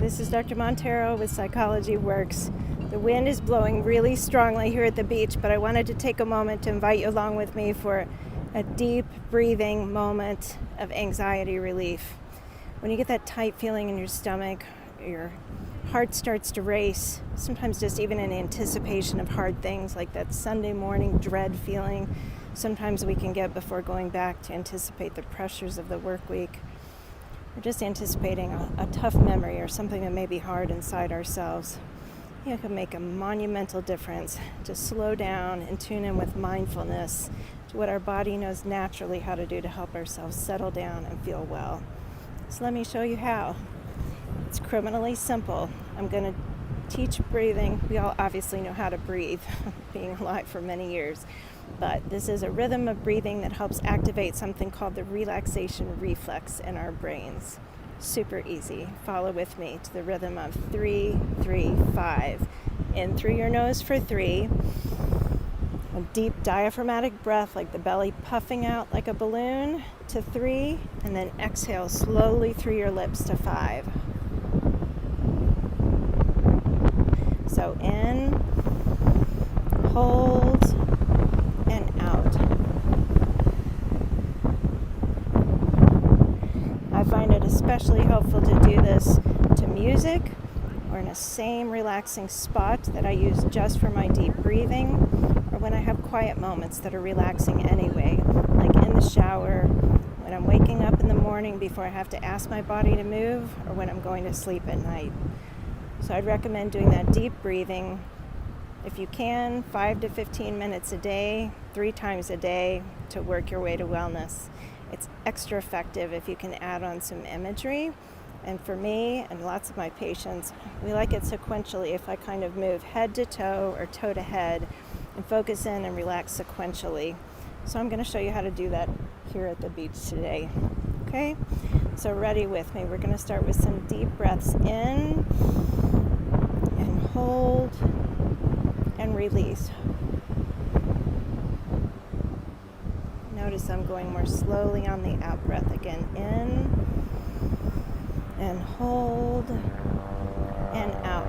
This is Dr. Montero with Psychology Works. The wind is blowing really strongly here at the beach, but I wanted to take a moment to invite you along with me for a deep breathing moment of anxiety relief. When you get that tight feeling in your stomach, your heart starts to race, sometimes just even in anticipation of hard things like that Sunday morning dread feeling sometimes we can get before going back to anticipate the pressures of the work week. We're just anticipating a tough memory or something that may be hard inside ourselves. It can make a monumental difference to slow down and tune in with mindfulness to what our body knows naturally how to do to help ourselves settle down and feel well. So let me show you how. It's criminally simple. I'm going to teach breathing. We all obviously know how to breathe, being alive for many years. But this is a rhythm of breathing that helps activate something called the relaxation reflex in our brains. Super easy. Follow with me to the rhythm of 3, 3, 5. In through your nose for 3. A deep diaphragmatic breath like the belly puffing out like a balloon to 3. And then exhale slowly through your lips to 5. So in, hold, and out. I find it especially helpful to do this to music or in a same relaxing spot that I use just for my deep breathing, or when I have quiet moments that are relaxing anyway, like in the shower, when I'm waking up in the morning before I have to ask my body to move, or when I'm going to sleep at night. So I'd recommend doing that deep breathing, if you can, 5 to 15 minutes a day, 3 times a day to work your way to wellness. It's extra effective if you can add on some imagery. And for me and lots of my patients, we like it sequentially if I kind of move head to toe or toe to head and focus in and relax sequentially. So I'm going to show you how to do that here at the beach today. Okay? So ready with me. We're going to start with some deep breaths in and hold and release. Notice I'm going more slowly on the out breath. Again, in and hold and out.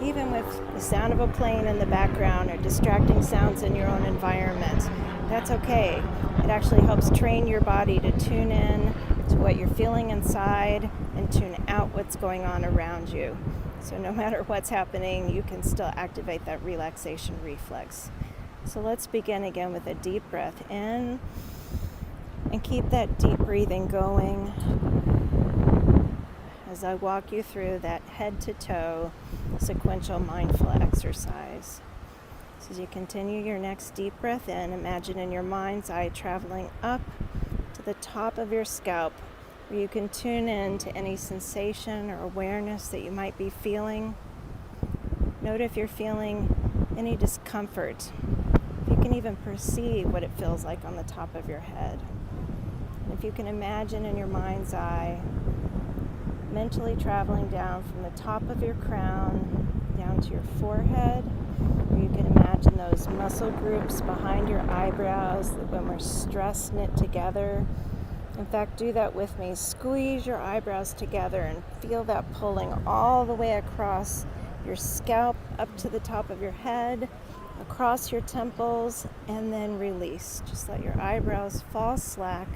Even with the sound of a plane in the background or distracting sounds in your own environment, that's okay. It actually helps train your body to tune in to what you're feeling inside and tune out what's going on around you. So no matter what's happening, you can still activate that relaxation reflex. So let's begin again with a deep breath in and keep that deep breathing going as I walk you through that head to toe sequential mindful exercise. So as you continue your next deep breath in, imagine in your mind's eye traveling up to the top of your scalp, where you can tune in to any sensation or awareness that you might be feeling. Note if you're feeling any discomfort. If you can even perceive what it feels like on the top of your head. And if you can imagine in your mind's eye, mentally traveling down from the top of your crown down to your forehead, where you can imagine those muscle groups behind your eyebrows that when we're stressed knit together. In fact, do that with me. Squeeze your eyebrows together and feel that pulling all the way across your scalp up to the top of your head, across your temples, and then release. Just let your eyebrows fall slack.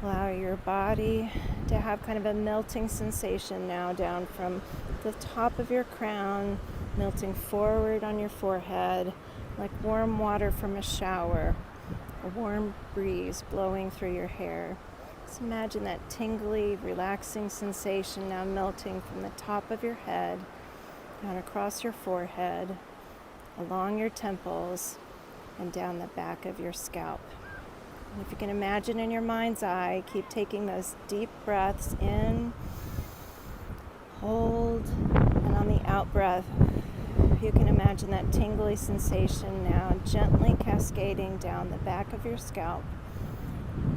Allow your body to have kind of a melting sensation now down from the top of your crown, melting forward on your forehead like warm water from a shower. A warm breeze blowing through your hair. Just imagine that tingly, relaxing sensation now melting from the top of your head, down across your forehead, along your temples, and down the back of your scalp. And if you can imagine in your mind's eye, keep taking those deep breaths in, hold, and on the out breath, you can imagine that tingly sensation now gently cascading down the back of your scalp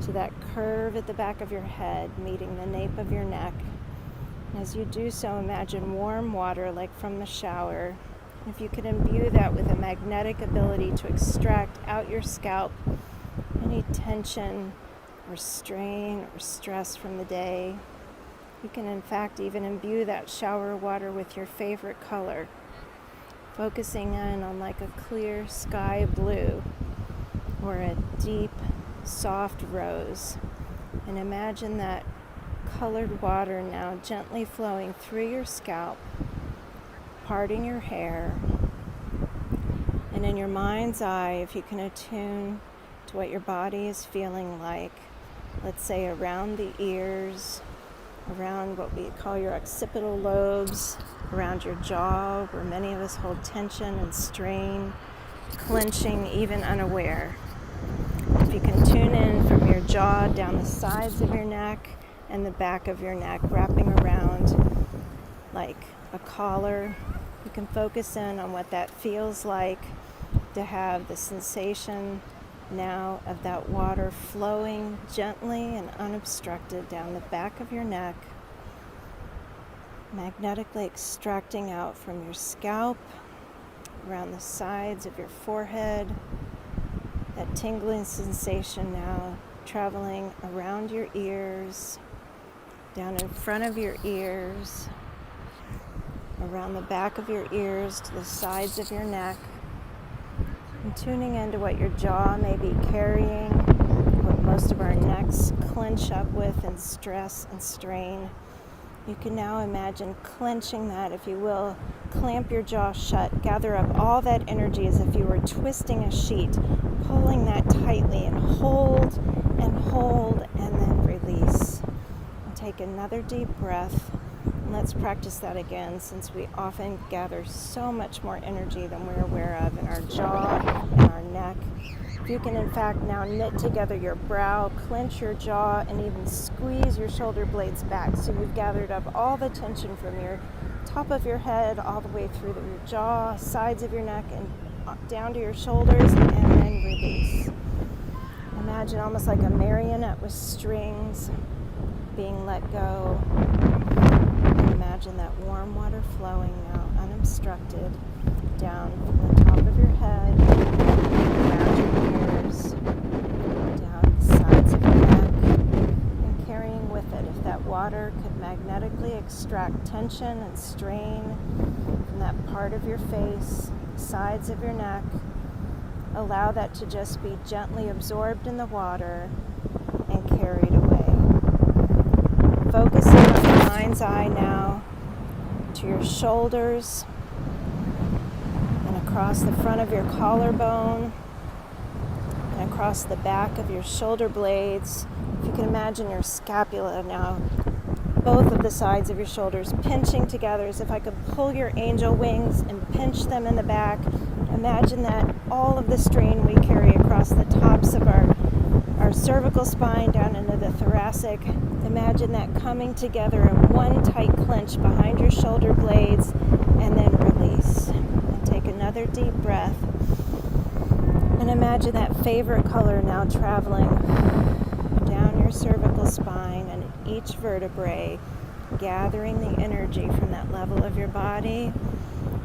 to that curve at the back of your head, meeting the nape of your neck. And as you do so, imagine warm water like from the shower. If you could imbue that with a magnetic ability to extract out your scalp any tension or strain or stress from the day. You can in fact even imbue that shower water with your favorite color, focusing in on like a clear sky blue or a deep, soft rose. And imagine that colored water now gently flowing through your scalp, parting your hair. And in your mind's eye, if you can attune to what your body is feeling like, let's say around the ears, around what we call your occipital lobes, around your jaw, where many of us hold tension and strain, clenching, even unaware. If you can tune in from your jaw down the sides of your neck and the back of your neck, wrapping around like a collar, you can focus in on what that feels like to have the sensation now of that water flowing gently and unobstructed down the back of your neck, magnetically extracting out from your scalp, around the sides of your forehead, that tingling sensation now traveling around your ears, down in front of your ears, around the back of your ears to the sides of your neck, and tuning into what your jaw may be carrying, what most of our necks clench up with in stress and strain. You can now imagine clenching that, if you will, clamp your jaw shut, gather up all that energy as if you were twisting a sheet, pulling that tightly and hold, and then release. And take another deep breath. And let's practice that again, since we often gather so much more energy than we're aware of in our jaw and our neck. If you can in fact now knit together your brow, clench your jaw, and even squeeze your shoulder blades back, so you've gathered up all the tension from your top of your head all the way through your jaw, sides of your neck, and down to your shoulders, and then release. Imagine almost like a marionette with strings being let go. Imagine that warm water flowing now, unobstructed, down from the top of your head, around your ears, down the sides of your neck, and carrying with it. If that water could magnetically extract tension and strain from that part of your face, sides of your neck, allow that to just be gently absorbed in the water and carried away. Focusing on the mind's eye now to your shoulders and across the front of your collarbone and across the back of your shoulder blades. If you can imagine your scapula now, both of the sides of your shoulders pinching together, as if I could pull your angel wings and pinch them in the back. Imagine that all of the strain we carry across the tops of our cervical spine down into the thoracic, imagine that coming together in one tight clench behind your shoulder blades, and then release. And take another deep breath. And imagine that favorite color now traveling down your cervical spine and each vertebrae, gathering the energy from that level of your body.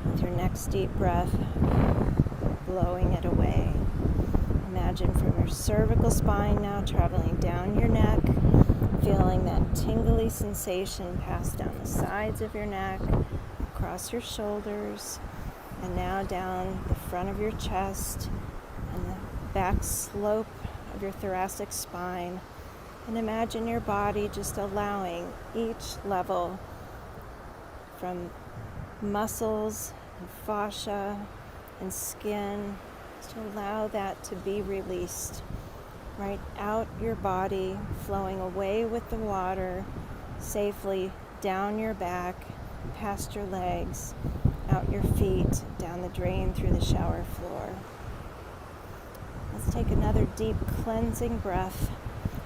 With your next deep breath, blowing it away. Imagine from your cervical spine now traveling down your neck, feeling that tingly sensation pass down the sides of your neck, across your shoulders, and now down the front of your chest and the back slope of your thoracic spine. And imagine your body just allowing each level, from muscles and fascia and skin, to allow that to be released right out your body, flowing away with the water safely down your back, past your legs, out your feet, down the drain through the shower floor. Let's take another deep cleansing breath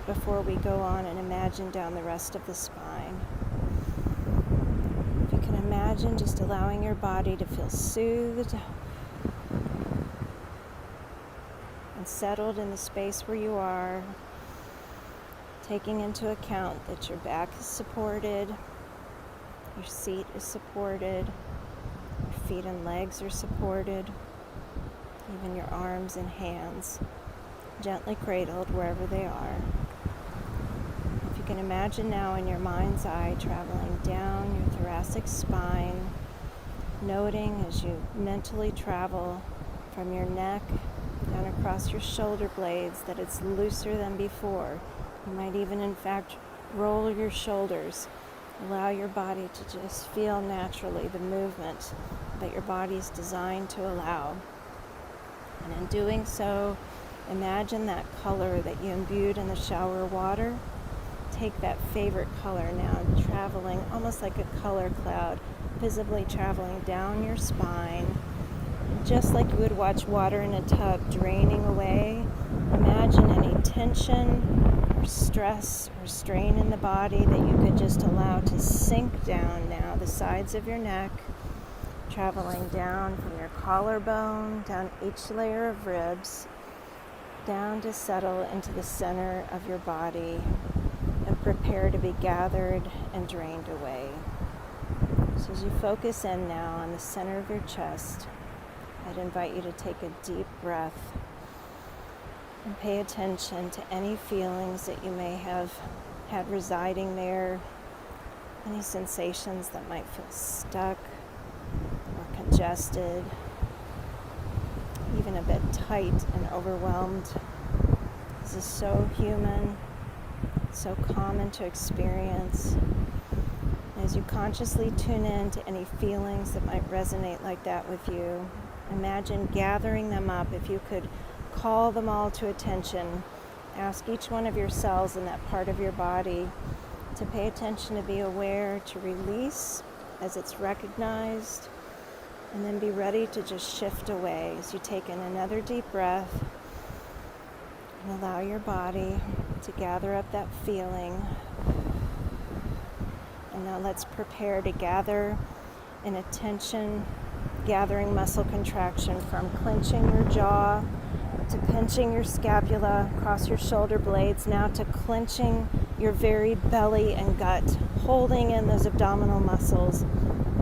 before we go on and imagine down the rest of the spine. If you can imagine just allowing your body to feel soothed and settled in the space where you are, taking into account that your back is supported, your seat is supported, your feet and legs are supported, even your arms and hands gently cradled wherever they are. can imagine now in your mind's eye traveling down your thoracic spine, noting as you mentally travel from your neck down across your shoulder blades that it's looser than before. You might even, in fact, roll your shoulders. Allow your body to just feel naturally the movement that your body is designed to allow. And in doing so, imagine that color that you imbued in the shower water. Take that favorite color now, traveling almost like a color cloud, visibly traveling down your spine. Just like you would watch water in a tub draining away, imagine any tension or stress or strain in the body that you could just allow to sink down now, the sides of your neck, traveling down from your collarbone, down each layer of ribs, down to settle into the center of your body and prepare to be gathered and drained away. So as you focus in now on the center of your chest, I'd invite you to take a deep breath and pay attention to any feelings that you may have had residing there, any sensations that might feel stuck or congested, even a bit tight and overwhelmed. This is so human, so common to experience. As you consciously tune in to any feelings that might resonate like that with you, imagine gathering them up. If you could call them all to attention, ask each one of your cells in that part of your body to pay attention, to be aware, to release as it's recognized, and then be ready to just shift away as you take in another deep breath and allow your body to gather up that feeling. And now let's prepare to gather in a tension gathering muscle contraction, from clenching your jaw to pinching your scapula across your shoulder blades, now to clenching your very belly and gut, holding in those abdominal muscles,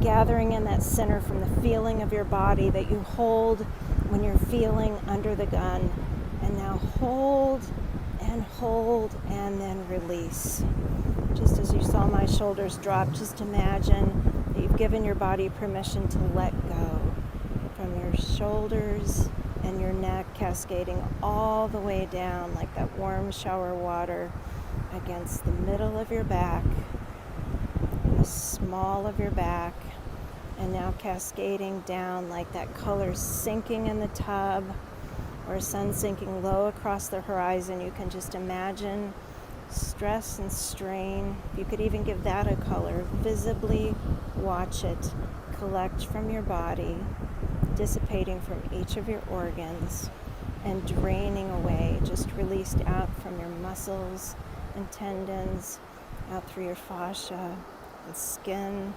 gathering in that center from the feeling of your body that you hold when you're feeling under the gun. And now hold and then release. Just as you saw my shoulders drop, just imagine that you've given your body permission to let go from your shoulders and your neck, cascading all the way down like that warm shower water against the middle of your back, the small of your back, and now cascading down like that color sinking in the tub or sun sinking low across the horizon. You can just imagine stress and strain. You could even give that a color. Visibly watch it collect from your body, dissipating from each of your organs and draining away, just released out from your muscles and tendons, out through your fascia and skin,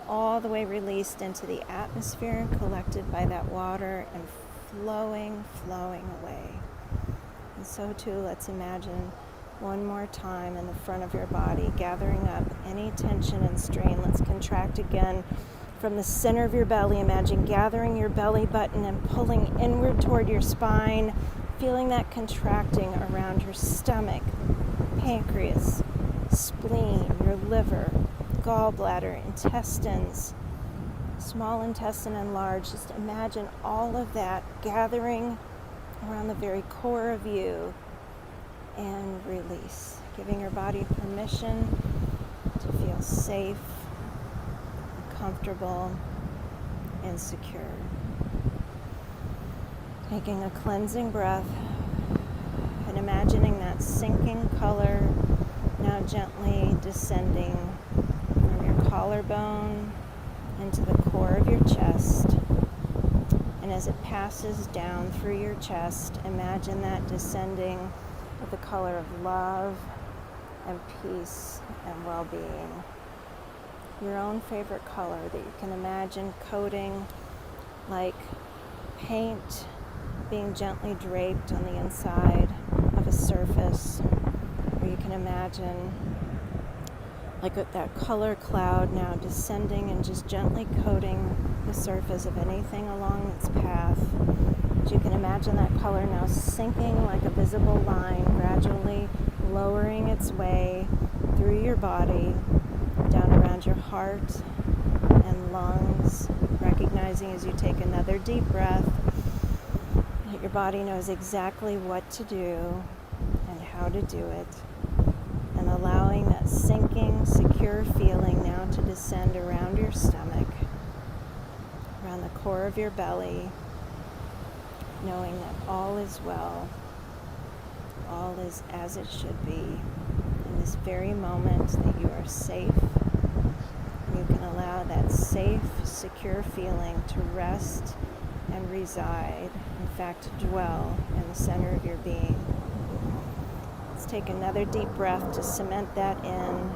all the way released into the atmosphere and collected by that water and flowing away. And so too, let's imagine one more time in the front of your body, gathering up any tension and strain. Let's contract again from the center of your belly. Imagine gathering your belly button and pulling inward toward your spine, feeling that contracting around your stomach, pancreas, spleen, your liver, gallbladder, intestines, small intestine and large. Just imagine all of that gathering around the very core of you, and release, giving your body permission to feel safe, comfortable, and secure. Taking a cleansing breath and imagining that sinking color now gently descending from your collarbone into the core of your chest. And as it passes down through your chest, imagine that descending with the color of love and peace and well-being. Your own favorite color that you can imagine coating like paint being gently draped on the inside of a surface, or you can imagine like that color cloud now descending and just gently coating the surface of anything along its path. You can imagine that color now sinking like a visible line, gradually lowering its way through your body, down around your heart and lungs, recognizing as you take another deep breath that your body knows exactly what to do and how to do it, and allowing that sinking, secure feeling now to descend around your stomach, around the core of your belly, knowing that all is well, all is as it should be. In this very moment that you are safe, you can allow that safe, secure feeling to rest and reside, in fact, to dwell in the center of your being. Let's take another deep breath to cement that in.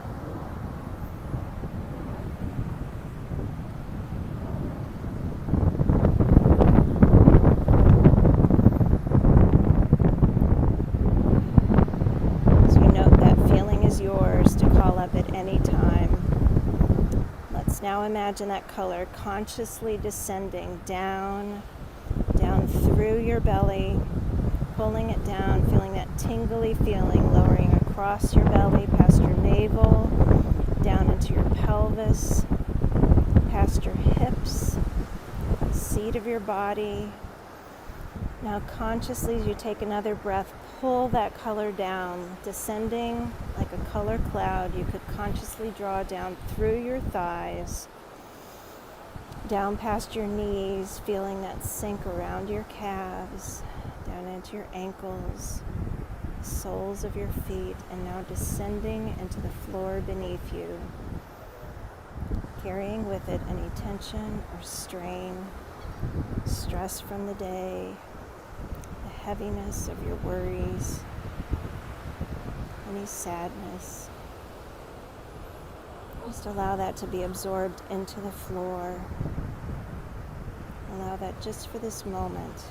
As you note, that feeling is yours to call up at any time. Let's now imagine that color consciously descending down through your belly, pulling it down, feeling that tingly feeling, lowering across your belly, past your navel, down into your pelvis, past your hips, the seat of your body. Now consciously, as you take another breath, pull that color down, descending like a color cloud. You could consciously draw down through your thighs, down past your knees, feeling that sink around your calves, down into your ankles, the soles of your feet, and now descending into the floor beneath you, carrying with it any tension or strain, stress from the day, the heaviness of your worries, any sadness. Just allow that to be absorbed into the floor. Allow that just for this moment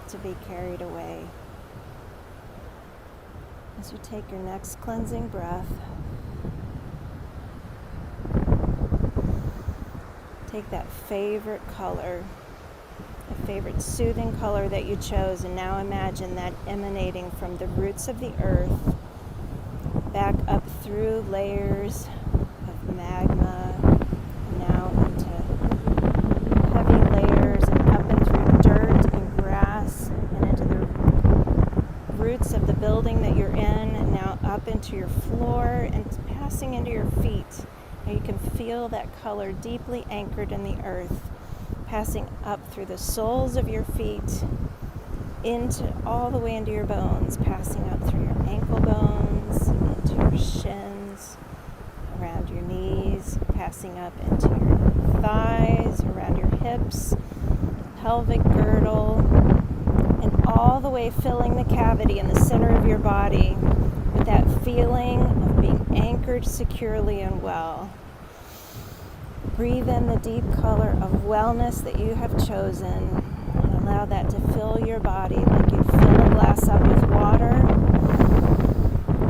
to be carried away. As you take your next cleansing breath, take that favorite color, the favorite soothing color that you chose, and now imagine that emanating from the roots of the earth, back up through layers of magma, now into heavy layers, and up and through dirt and grass, and into the roots of the building that you're in, and now up into your floor and passing into your feet. Now you can feel that color deeply anchored in the earth, passing up through the soles of your feet, into all the way into your bones, passing up through your ankle bones, into your shins, around your knees, passing up into your thighs, around your hips, pelvic girdle, and all the way filling the cavity in the center of your body with that feeling of being anchored securely and well. Breathe in the deep color of wellness that you have chosen, and allow that to fill your body like you'd fill a glass up with water.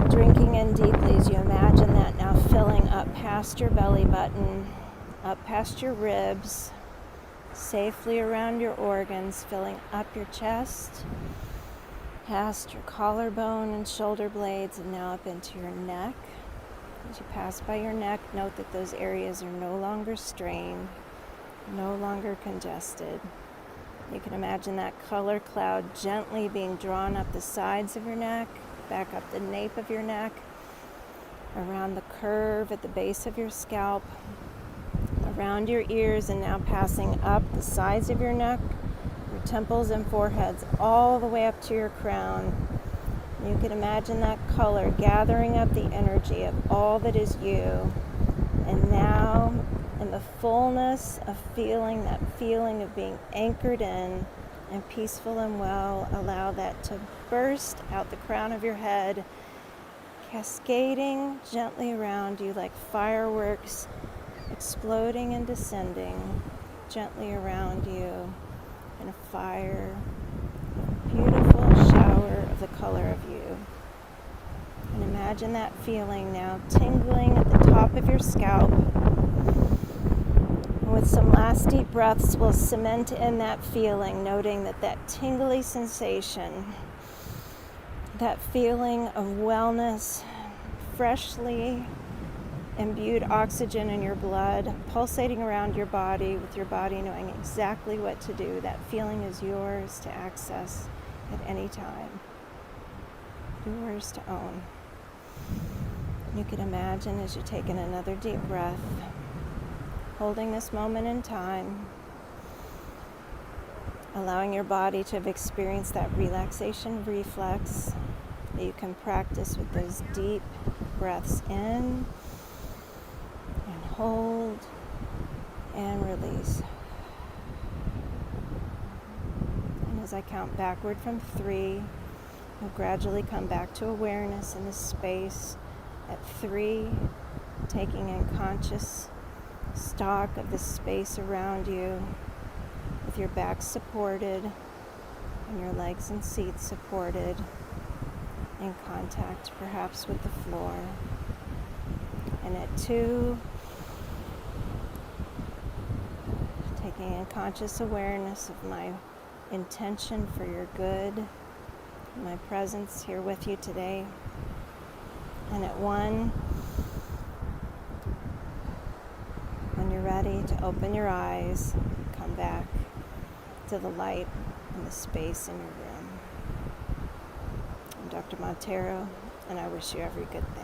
Drinking in deeply as you imagine that now filling up past your belly button, up past your ribs, safely around your organs, filling up your chest, past your collarbone and shoulder blades, and now up into your neck. As you pass by your neck, note that those areas are no longer strained, no longer congested. You can imagine that color cloud gently being drawn up the sides of your neck, back up the nape of your neck, around the curve at the base of your scalp, around your ears, and now passing up the sides of your neck, your temples and foreheads, all the way up to your crown. You can imagine that color gathering up the energy of all that is you. And now, in the fullness of feeling, that feeling of being anchored in and peaceful and well, allow that to burst out the crown of your head, cascading gently around you like fireworks, exploding and descending gently around you in a fire, beautiful shower of the color of you. And imagine that feeling now tingling at the top of your scalp. And with some last deep breaths, we'll cement in that feeling, noting that that tingly sensation, that feeling of wellness, freshly imbued oxygen in your blood, pulsating around your body, with your body knowing exactly what to do. That feeling is yours to access at any time, yours to own. You can imagine as you take in another deep breath, holding this moment in time, allowing your body to have experienced that relaxation reflex that you can practice with those deep breaths in and hold and release. And as I count backward from 3, you'll gradually come back to awareness in this space. At 3, taking in conscious stock of the space around you, with your back supported and your legs and seat supported, in contact perhaps with the floor. And at 2, taking in conscious awareness of my intention for your good, my presence here with you today. And at 1, when you're ready to open your eyes, come back to the light and the space in your room. I'm Dr. Montero, and I wish you every good thing.